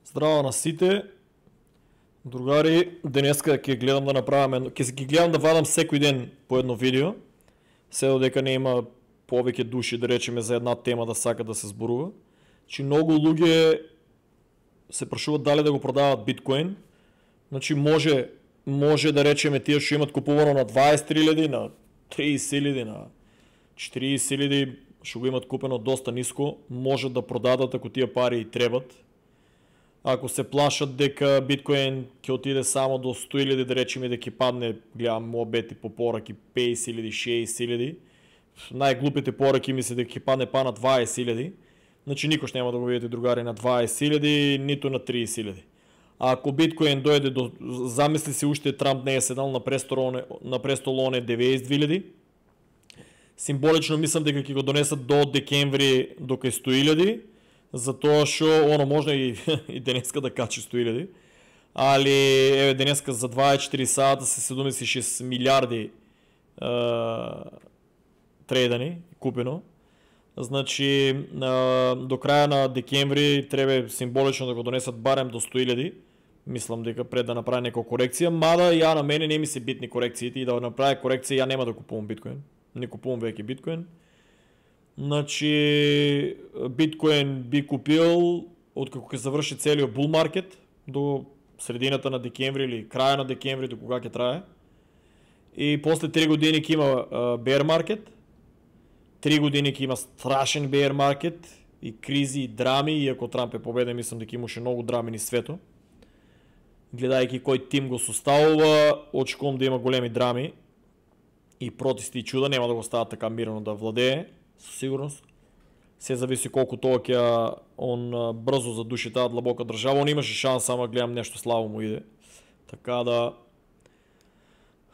Здраво на сите. Другари, денеска ќе гледам да направам ќе ги гледам да вадам секој ден по едно видео. Се додека не има повеќе души да речеме за една тема да сака да се зборува. Значи многу луѓе се прашуваат дали да го продават биткоин. Значи може да речеме тие што имат купувано на 23.000, на 30.000, на 40.000, што го имат купено доста ниско, може да продадат ако тие пари и требат. Ако се плашат дека биткоин ќе отиде само до 100.000, да речеме дека ќе падне, гледам мобети по пораки 50.000, 60.000, најглупите пораки мисли дека ќе падне па на 20.000, значи никош нема да го видите другари на 20.000, ниту на 30.000. А ако биткоин дојде до, замисли се уште Трамп не е седнал на престол оне 92.000, символично мислам дека ќе го донесат до декември до кај 100.000, затоа што оно можно и денеска да качи 100.000, али еве денеска за 24 сата се 76 милиарди трейдани, купено. Значи до краја на декември треба символично да го донесат барем до 100.000. Мислам дека пред да направи некоја корекција, мада ја на мене не ми се битни корекциите и да направи корекција ја нема да купувам биткоин. Не купувам веќе биткоин. Значи биткоин би купил откако ќе заврши целиот бул маркет до средината на декември или краја на декември, до кога ќе трае. И после 3 години ќе има бер маркет. 3 години ќе има страшен бер маркет и кризи и драми, иако Трамп е победен, мислам дека имаше многу драми низ свето. Гледајќи кој тим го составува, очекувам да има големи драми и протести и чуда, нема да го стават така мирно да владее, со сигурност. Се зависи колку тоа ќе он брзо задуши таа длабока држава. Он имаше шанс, ама гледам нешто слабо му иде. Така да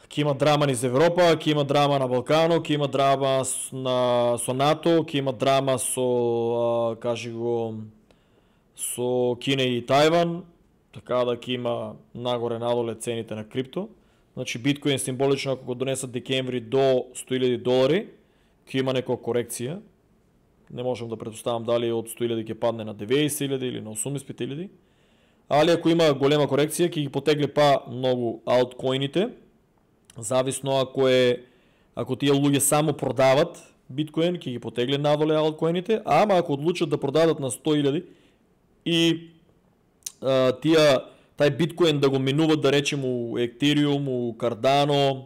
ќе има драма низ Европа, ќе има драма на Балкано, ќе има драма со НАТО, ќе има драма со кажи го со Кина и Тајван, така да ќе има нагоре надоле цените на крипто. Значи биткоин символично ако го донесат декември до $100,000, ќе има некоја корекција. Не можам да претпоставам дали од 100.000 ќе падне на 90.000 или на 85.000. Али ако има голема корекција, ќе ги потегли па многу алткоините. Зависно ако тие луѓе само продават биткоин, ќе ги потегли надоле алткоините, ама ако одлучат да продадат на 100.000 и тај биткоин да го минуват, да речем, у Ethereum, у Cardano,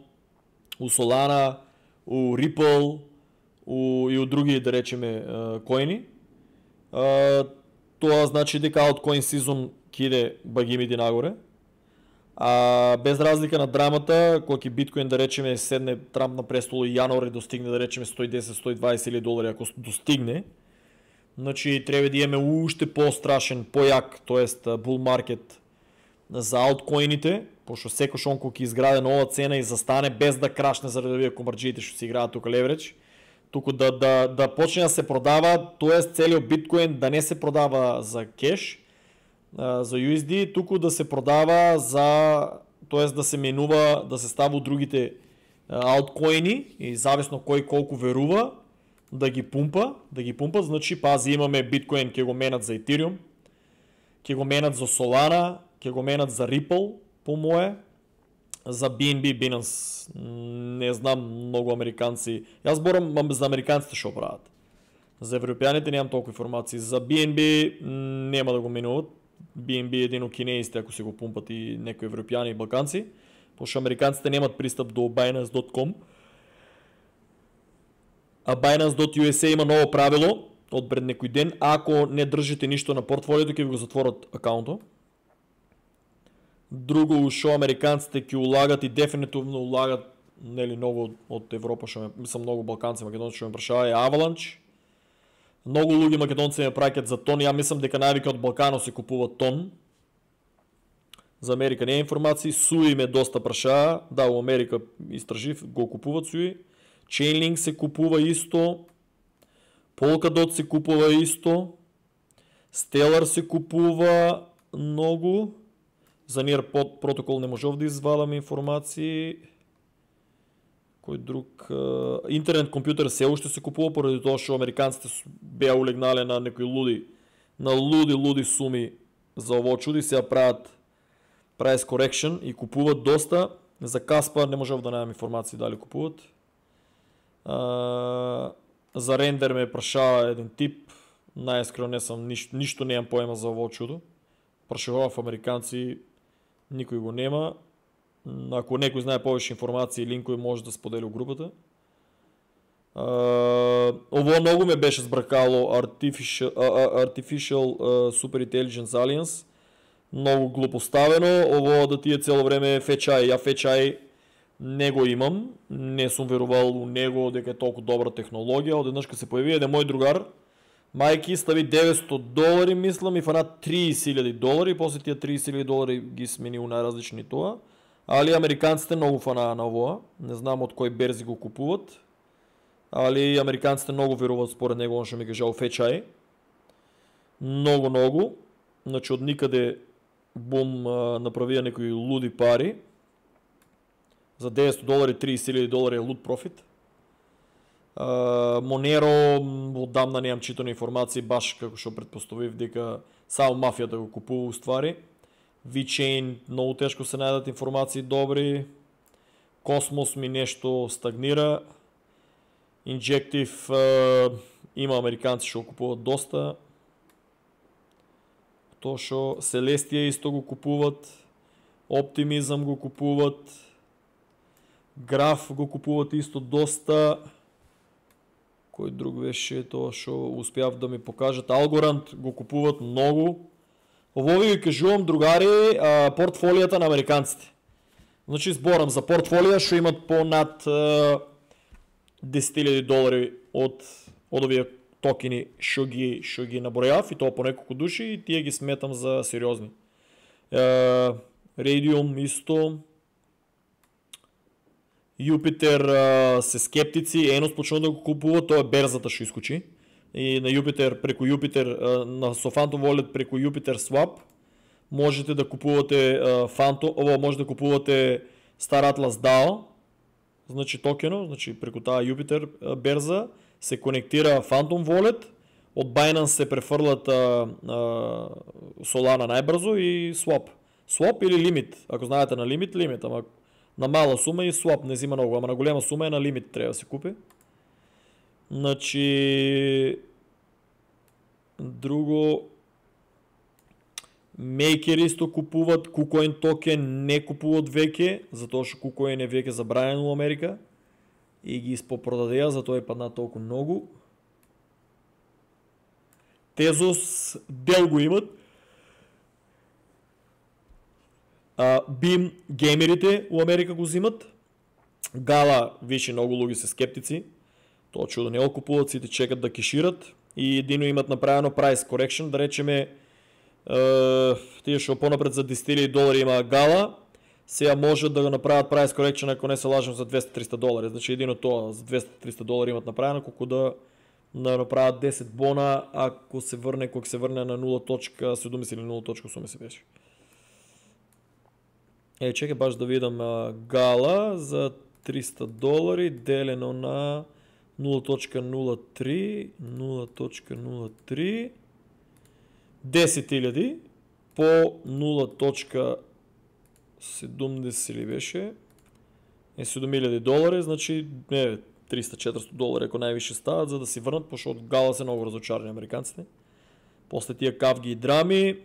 у Solana, у Ripple и у други, да речеме, коини, тоа значи дека алткоин сезон ќе иде багимиди нагоре. А без разлика на драмата, кога ќе биткоин, да речеме, седне Трамп на престол и јануари достигне, да речеме, $110-120,000, ако достигне, значи треба да имаме уште по-страшен, појак, тоест бул маркет за алткоините, пошто секој онко ќе изграде нова цена и застане без да крашне заради овие комарџиите што се играат тука левреч, туку да почне да се продава, тоест целиот биткоин да не се продава за кеш, за USD, туку да се продава тоест да се менува, да се става од другите алткоини и зависно кој колку верува да ги пумпа, значи пази имаме биткоин ќе го менат за Ethereum, ќе го менат за Solana, ќе го менат за Ripple, по мое, за BNB, Binance, не знам многу американци. Јас зборам за американците што прават. За европјаните немам толку информации. За BNB нема да го менуват. BNB е едино кинеисите ако се го пумпат и некои европјани и балканци, пошто американците немат пристап до Binance.com. А Binance.USA има ново правило од пред некој ден, ако не држите ништо на портфолиото, ќе ви го затворат акаунтот. Друго што американците ќе улагат и дефинитивно улагат, нели многу од Европа, што мислам многу балканци, македонци што ме прашава е Avalanche. Многу луѓе македонци ме праќаат за тон, ја мислам дека највеќе од Балкано се купува тон. За Америка не е информации, Суи ме доста прашаа, да, у Америка истражив, го купуваат Суи. Chainlink се купува исто, Polkadot се купува исто, Stellar се купува многу, за Near протокол не можев да извадам информации. Кој друг? Интернет компјутер се уште се купува поради тоа што американците беа улегнале на некои луди суми за ово чудо и сега правят price correction и купуват доста. За Каспа не можем да нямам информации дали купуват. За рендер ме прашава един тип. Най-искрено не съм, нищо не имам поема за ово чудо. Прашава в американци, никой го нема. Ако некой знае повече информации и линкове, може да сподели в групата. Ово много ме беше сбракало Artificial Super Intelligence Alliance. Много глупо ставено. Ово да ти е цяло време FHI. Я FHI не го имам. Не съм верувал у него дека е толкова добра технология. Одеднъж като се появи един мой другар, майки стави $900, мислям, и фана $30,000. После тия $30,000 ги смени у най-различни това. Али американците много фана на ово. Не знам от кой берзи го купуват. Али американците много веруват според него, он ще ми кажа FHI. Много. Значи от никъде бум направи някои луди пари. За $900 $30,000 е луд профит. Monero отдамна нямам читана информация, баш како што предпоставив дека само мафията го купува уствари. VeChain много тежко се најдат информации добри. Cosmos ми нещо стагнира. Injective има американци што го купуват доста. То шо Celestia исто го купуват. Optimism го купуват. Graph го купуват исто доста. Кой друг беше то шо успяв да ми покажат. Algorand го купуват много. Ово ви кажувам, другари, портфолията на американците. Значи зборам за портфолия, шо имат по-над $10,000 от овие токени шо ги наброяв, и то по неколко души, и тия ги сметам за сериозни. Radium исто. Юпитер се скептици, Енос почна да го купува, то е берзата ще изкочи. И на Юпитер, преко Юпитер, на Sofanto Wallet преко Юпитер Swap можете да купувате може да купувате Star Atlas DAO, значи токено, значи преко тази Юпитер берза се конектира Phantom Wallet, от Binance се префърлят Solana най-бързо и Swap. Swap или лимит, ако знаете на лимит, ама на мала сума и Swap не взима много, ама на голяма сума е на лимит, трябва да се купи. Значи друго, Maker исто купуват, KuCoin токен не купуват веке, затоа што KuCoin е веке забранен у Америка и ги изпопродадеа, затоа е падна толкова много. Tezos дел го имат. Beam геймерите у Америка го взимат. Gala, више много луги са скептици. То чудо не го купуват, сите чекат да кешират. И едино имат направено price correction, да речеме тия шо по-напред за $10,000 има Gala. Сега може да го направят price correction, ако не се лажам, за $200-300. Значи един от това за $200-300 имат направено, колко да направят 10 бона, ако се върне на 0.70 или 0.80 беше. Чекай баш да видам Gala за $300 делено на 0.03 10,000 по 0.70 ли беше? $7,000, значи $300-400, ако най-висше стават, за да си върнат, защото Gala са много разочарани американците. После тия кавги и драми.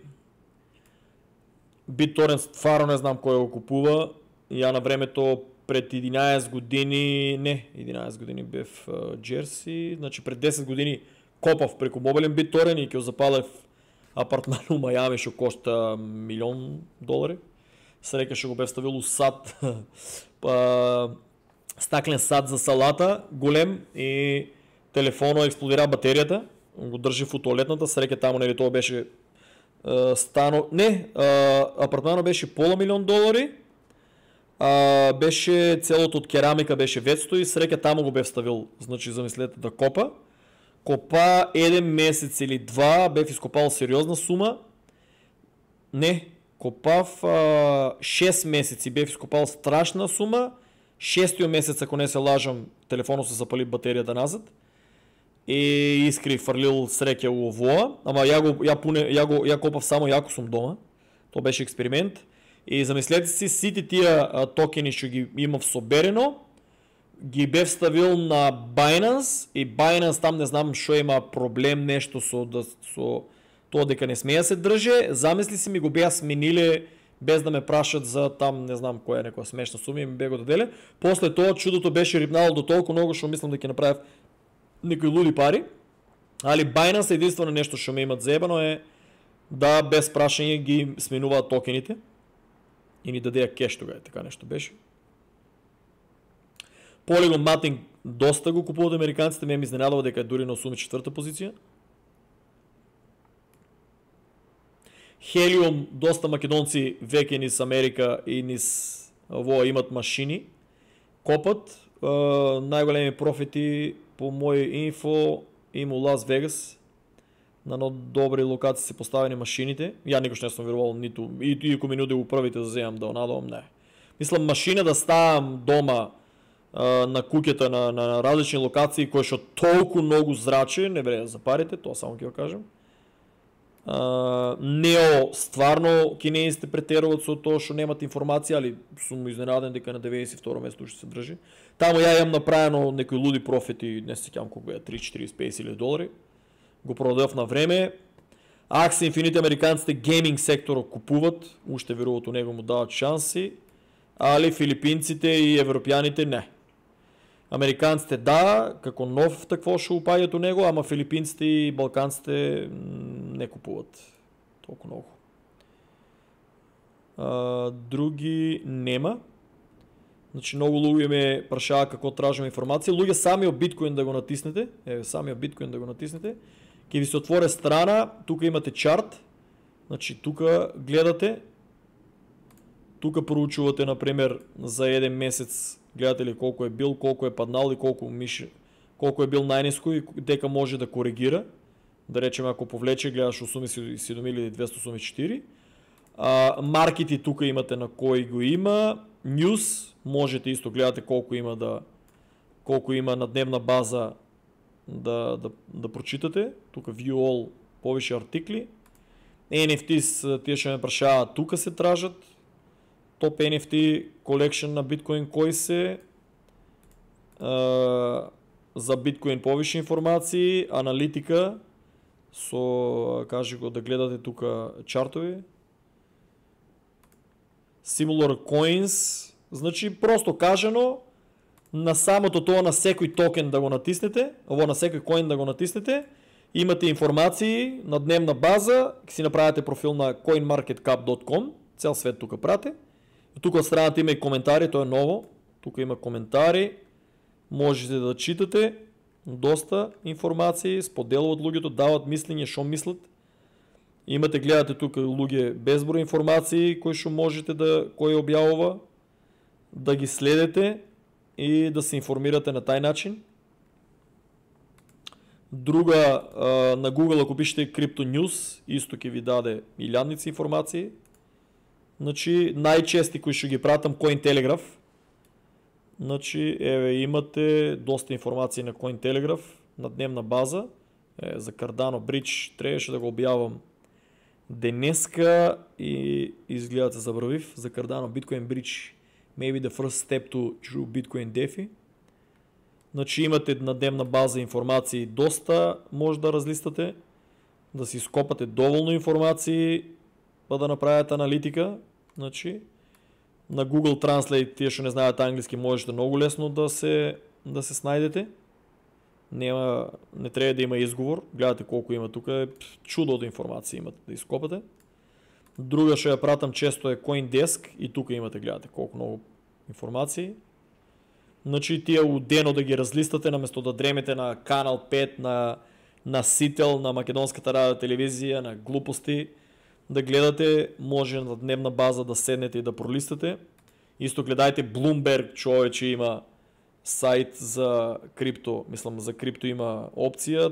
BitTorrent фаро не знам кой го купува. Я на времето пред 11 години бе в Джерси. Значи пред 10 години копав преко мобилен BitTorrent и ке запалев апартман у Майами, ще кошта $1 милион. Срека ще го бе вставил сад, стаклен сад за салата, голем, и телефона експлодира батерията, го държи в туалетната, срека там, нали, това беше апартмана беше $500 милион, беше целото от керамика беше ветсто и срека там го бе вставил, значи замислете да копа. Копа 1 месец или 2, бе изкопал сериозна сума. Не, копав 6 месеци, бе изкопал страшна сума. 6-тия месец, ако не се лажам, телефона се запали батерията назад. и Искри фрлил среќа у овоа, ама ја копав само јако сум дома. Тоа беше експеримент. И замислете си, сите тие токени што ги имав соберено, ги бев ставил на Binance и Binance там не знам што има проблем нешто со тоа дека не смее да се држе. Замисли си ми го беа смениле без да ме прашат за там не знам која некоја смешна сума и ми бе го даделе. После тоа чудото беше рипнало до толку многу што мислам дека ќе направев некои луди пари. Али Binance единствено нешто што ме имат заебано е да без прашање ги сменуваат токените и ни дадеа кеш тога, така нешто беше. Polygon Matic доста го купуваат американците, ме изненадува дека е дури на 84-та позиција. Helium, доста македонци веќе низ Америка и низ во имат машини, копат. Најголеми профити по мој инфо има Лас Вегас, на добри локации се поставени машините. Ја никош не сум верувал ниту и ако ми нуди првите да земам да надовам, не. Мислам машина да ставам дома на куќата на различни локации кои што толку многу зрачи, не вреде за парите, тоа само ќе го кажам. Нео стварно кинезите претеруваат со тоа што немат информација, али сум изненаден дека на 92-ро место што се држи. Таму ја имам направено некои луди профити, не се сеќавам колку е, 3-4-50 долари. Го продадов на време. Axie Infinity американците гейминг секторот купуват, уште веруват у него му дават шанси, али филипинците и европјаните не. Американците да, како нов такво што упаѓат у него, ама филипинците и балканците не купуват толку многу. Други нема. Значи многу луѓе ме прашаат како тражам информација. Луѓе самиот биткоин да го натиснете, самиот биткоин да го натиснете, ќе ви се отворе страна, тука имате чарт. Значи тука гледате, тука проучувате на пример за еден месец, гледате ли колку е бил, колку е паднал и колку е бил најниско и дека може да коригира. Да речеме ако повлече гледаш 87.284. Маркети тука имате на кој го има. News можете исто гледате колку има на дневна база да прочитате. Тука view all повише артикли. NFTs тие што ме прашаат тука се тражат. Топ NFT collection на биткоин кои се за биткоин повише информации, аналитика со кажи го да гледате тука чартови. Similar Coins, значи просто кажано на самото тоа на секој токен да го натиснете, на секој коин да го натиснете, имате информации на дневна база, ќе си направите профил на coinmarketcap.com, цел свет тука прате. Тука од страната има и коментари, тоа е ново. Тука има коментари, можете да читате доста информации, споделуват луѓето, дават мислење, што мислат. Имате, гледате тука луѓе безброј информации кои што можете кој објавува, да ги следете и да се информирате на тај начин. Друга, на Google ако пишете Crypto News, исто ќе ви даде илјадници информации. Значи, најчести кои што ги пратам Cointelegraph. Значи, имате доста информации на Cointelegraph на дневна база. За Cardano Bridge требаше да го објавам денеска и изгледа се забравив. За Cardano Bitcoin Bridge, maybe the first step to true Bitcoin DeFi. Значи, имате на дневна база информации доста, може да разлистате, да си скопате доволно информации, па да направите аналитика. Значи, на Google Translate, тие што не знаат англиски, можете многу лесно да се снајдете. Не треба да има изговор. Гледате колку има тука, чудо од информации имате да ископате. Друга што ја пратам често е CoinDesk и тука имате, гледате колку многу информации. Значи тие у дено да ги разлистате наместо да дремете на Канал 5, на Сител, на Македонската радио телевизија, на глупости, да гледате, може на дневна база да седнете и да пролистате. Исто гледајте Bloomberg, човече има сайт за крипто, мислам за крипто има опција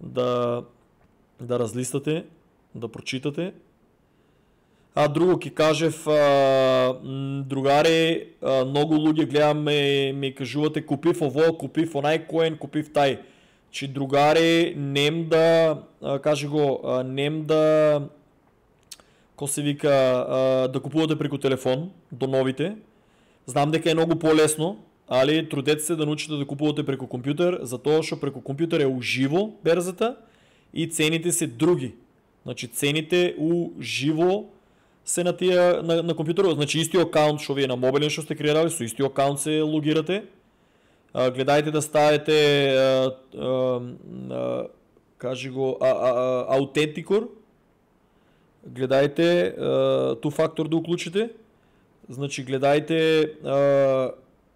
да разлистате, да прочитате. А друго ќе кажев, другари, многу луѓе гледам ми кажувате купив ово, купив онај коин, купив тај. че другари нем да, нем да, ко се вика, да купувате преко телефон до новите. Знам дека е много по-лесно, али трудете се да научите да купувате преко компютър, затоа што преко компютър е уживо берзата и цените се други. Значи цените уживо се на тия на компютър, значи истиот акаунт што вие на мобилен што сте креирали, со истиот акаунт се логирате. Гледајте да ставите кажи го аутентикор. Гледајте ту фактор да уклучите. Значи гледајте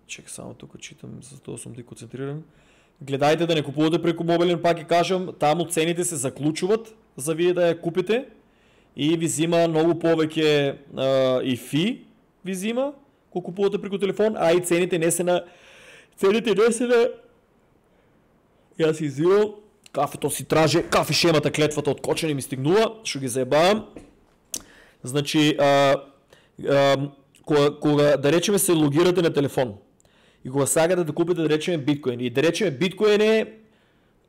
чек само тука читам, за тоа сум ти концентриран. Гледајте да не купувате преку мобилен, пак ќе кажам, таму цените се заклучуват за вие да ја купите и ви зима многу повеќе и фи ви зима кога купувате преку телефон, а и цените не се на Јас си изивам, кафето си траже, кафе шемата клетвата од кочени ми стигнува, што ги заебавам. Значи, кога да речеме се логирате на телефон и кога сакате да купите да речеме биткоин и да речеме биткоин е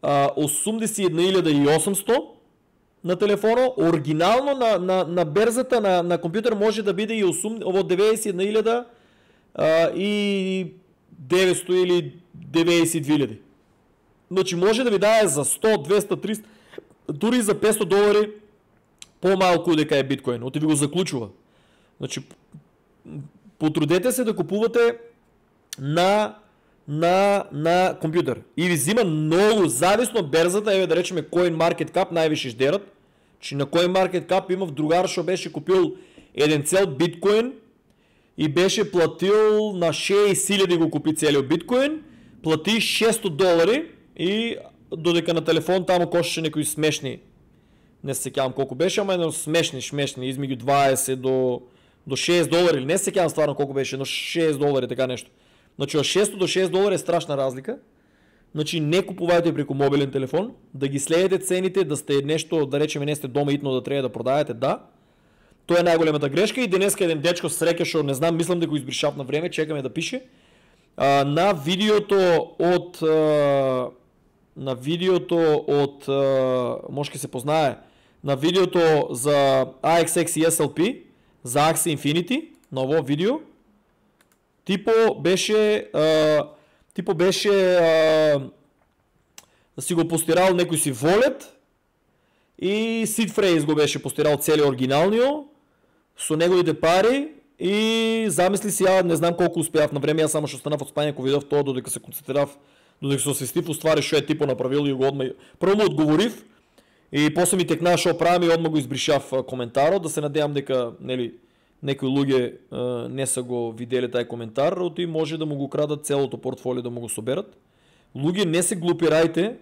81.800 на телефона, оригинално на берзата на компютър може да биде и 91.000 и 900 или 92.000. Значи може да ви даде за 100, 200, 300, дури за $500 по-малко дека е биткоин, оти ви го заклучува. Значи потрудете се да купувате на компютър. И ви взима много, зависно от берзата, да речеме CoinMarketCap най-више ждерат, че на CoinMarketCap има в другар, що беше купил един цел биткоин и беше платил на 6000 го купи целият биткоин, плати $600 и додека на телефон там кошташе некои смешни, не се сеќавам колко беше, ама смешни, измеѓу 20 до $6 или не се сеќавам стварно колко беше, но $6 така нещо. Значи от 600 до $6 е страшна разлика. Значи не купувайте преку мобилен телефон, да ги следите цените, да сте нещо, да речеме не сте дома итно да трябва да продаете, да. Тоа е најголемата грешка и денеска еден дечко среќа што не знам, мислам да го избришав на време, чекаме да пише. На видеото од може ке се познае, на видеото за AXX и SLP, за Axie Infinity, ново видео, типо беше си го постирал некој си волет и seed phrase го беше постирал целиот оригиналниот со неговите пари и замисли си, не знам колку успеав на време, јас само што станав од спање кога видов тоа, додека се концентрирав, додека се освестив уствари што е типо направил и го одма прво му одговорив и после ми текна што правам и одма го избришав коментарот, да се надевам дека нели некои луѓе не са го видели тај коментар, и може да му го крадат целото портфолио да му го соберат. Луѓе не се глупирајте.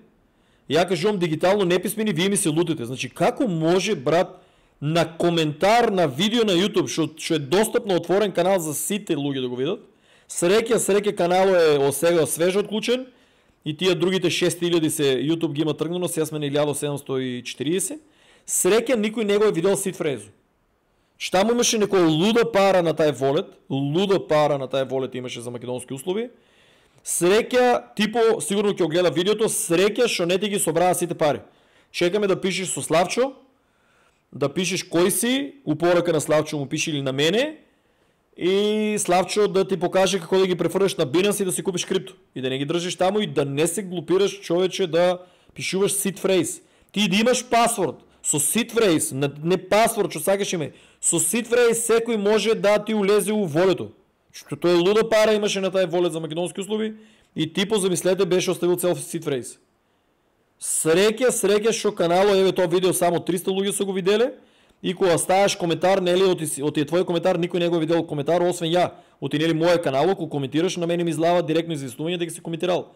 Ја кажувам дигитално неписмени, вие ми се лутите. Значи како може брат на коментар на видео на YouTube што е достапно отворен канал за сите луѓе да го видат. Среќа каналот е сега свежо отклучен и тие другите 6000 се YouTube ги има тргнано, сега сме на 1740. Среќа никој не го е видел сит фрезу. Штам имаше некоја луда пара на тај волет, имаше за македонски услови. Среќа, типо, сигурно ќе огледа видеото, среќа што не ти ги собраа сите пари. Чекаме да пишеш со Славчо, да пишеш кој си, упорака на Славчо му пише или на мене, и Славчо да ти покаже како да ги префрлиш на Binance и да си купиш крипто. И да не ги држиш таму и да не се глупираш, човече, да пишуваш seed phrase. Ти да имаш пасворд со seed phrase, не пасворд, што сакаш име, со seed phrase секој може да ти улезе у волето. Што тоа е луда пара имаше на тај волет за македонски услови и типо замислете беше оставил цел seed phrase. Среќа што каналот, еве тоа видео само 300 луѓе се го виделе и кога ставаш коментар, нели од твој коментар никој не го видел коментар освен ја. Од нели мој канал, кога коментираш на мене ми излава директно известување дека си коментирал.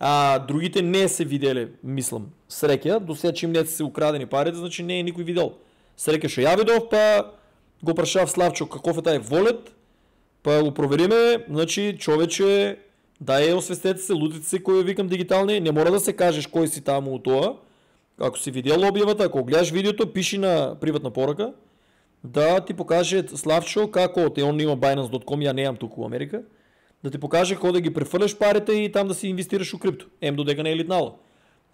А другите не се виделе, мислам. Среќа, до сега чим не се украдени парите, значи не е никој видел. Среќа што ја видов, па го прашав Славчо каков е тај волет, па го провериме, значи човече да е освестете се, лутите се кој викам дигитални, не мора да се кажеш кој си таму у тоа. Ако си видел објавата, ако гледаш видеото, пиши на приватна порака да ти покаже Славчо како он има Binance.com, ја неам туку во Америка, да ти покаже како да ги префрлеш парите и там да си инвестираш у крипто. Додека не е литнало.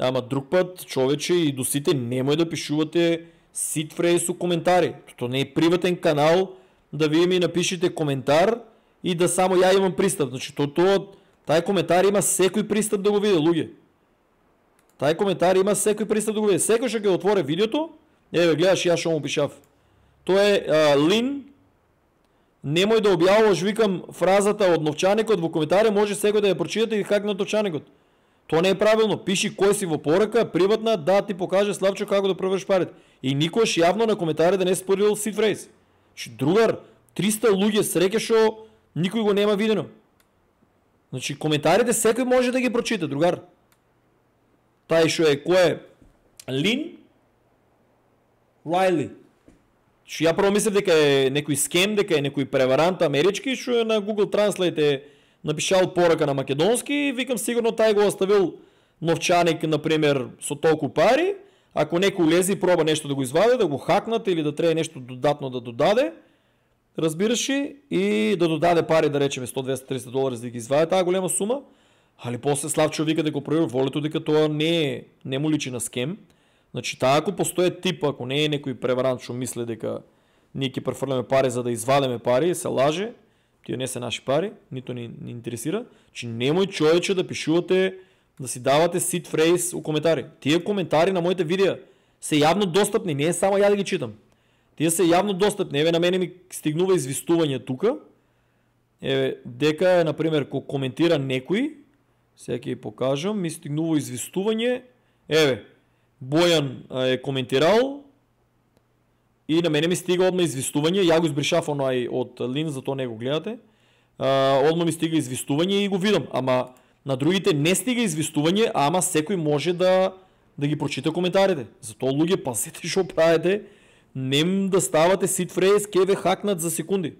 Ама друг път, човече, и досите немој да пишувате seed phrase у коментари. То не е приватен канал да вие ми напишете коментар и да само ја имам пристап. Значи, тај коментар има секој пристап да го види, луѓе. Тај коментар има секој пристап да го види. Секој што ќе отвори видеото, еве гледаш ја што му пишав. Тоа е Лин. Немој да објавуваш, викам, фразата од новчаникот во коментари, може секој да ја прочитате и хакнат новчаникот. Тоа не е правилно. Пиши кој си во порака, приватна, да ти покаже Славчо како да провериш парите. И никош јавно на коментари да не споделил seed phrase. Другар, 300 луѓе среќа што никој го нема видено. Значи коментарите секој може да ги прочита, другар. Тај што е кој е? Лин Райли. Ја прво мислев дека е некој скем, дека е некој преварант амерички, што е на Google Translate е напишал порака на македонски и викам сигурно тај го оставил новчаник, например, со толку пари. Ако некој лези и проба нешто да го извади, да го хакнат или да треба нешто додатно да додаде, разбираш ли, и да додаде пари, да речеме 100, 200, 300 долари за да ги извади таа голема сума, али после Славчо вика дека проверил волето дека тоа не му личи на скем. Значи таа ако постои тип, ако не е некој преварант што мисли дека ние ќе префрлиме пари за да извадиме пари, се лаже, тие не се наши пари, нито ни интересира, че немој човече да пишувате, да си давате seed phrase у коментари. Тие коментари на моите видеа се јавно достапни, не е само ја да ги читам. Тие се јавно достапни. Еве на мене ми стигнува известување тука. Еве дека например кога коментира некој, сега ќе ја покажам, ми стигнува известување. Еве Бојан е коментирал и на мене ми стига одма известување, ја го избришав онај од Лин, затоа не го гледате. Одма ми стига известување и го видам, ама на другите не стига известување, ама секој може да ги прочита коментарите. Затоа луѓе пазете што правите, нем да ставате seed phrase, ке ве хакнат за секунди.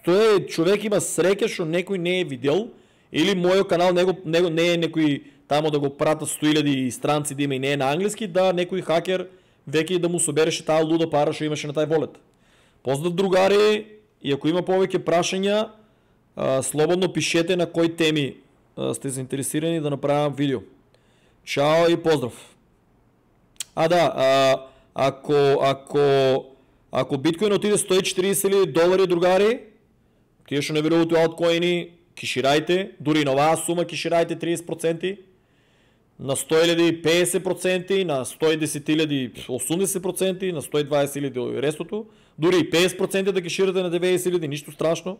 Тоа е човек има среќа што некој не е видел или мојот канал не е некој тамо да го прата 100.000 странци да има и не е на англиски, да некој хакер веќе да му собереше таа луда пара што имаше на тај волет. Поздрав другари, и ако има повеќе прашања, слободно пишете на кои теми сте заинтересирани да направам видео. Чао и поздрав. Ако биткоин отиде 140.000 долари, другари, тие што не верувате у алткоини, киширајте, дури на оваа сума киширајте 30%, на 100.000 50%, на 110.000 80%, на 120.000 рестото, дури и 50% да киширате на 90.000, ништо страшно.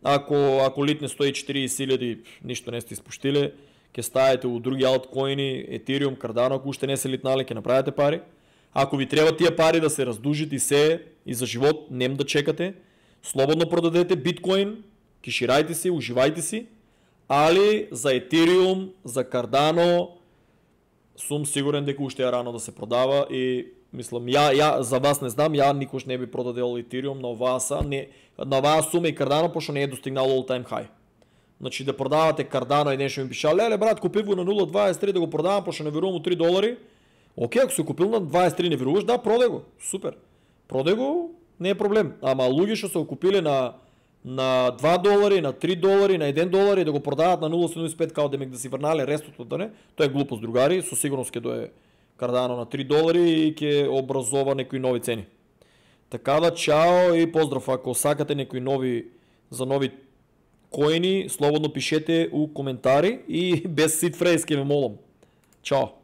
Ако литне 140.000, ништо не сте испуштиле, ќе ставите у други алткоини, Ethereum, Cardano, ако уште не се литнале, ќе направите пари. Ако ви треба тие пари да се раздужите и за живот, нем да чекате, слободно продадете биткоин, киширајте си, уживајте си, али за Ethereum, за Cardano, сум сигурен дека уште е рано да се продава и мислам, ја за вас не знам, ја никош не би продадел Ethereum на оваа сума и Cardano, пошто не е достигнал all time high. Значи да продавате Cardano и нешто ми пиша, леле брат, купив го на 0.23 да го продавам, пошто не верувам у $3. Окей, ако си купил на 23 не веруваш, да, продај го. Супер. Продај го, не е проблем. Ама луѓе што се купиле на $2, на $3, на $1 и да го продават на 0.75 као демек да си врнале рестото, да не? Тоа е глупост, другари, со сигурност ќе дое Cardano на $3 и ќе образова некои нови цени. Така да, чао и поздрав. Ако сакате некои нови коини, слободно пишете у коментари и без seed phrase ќе ме молам. Чао.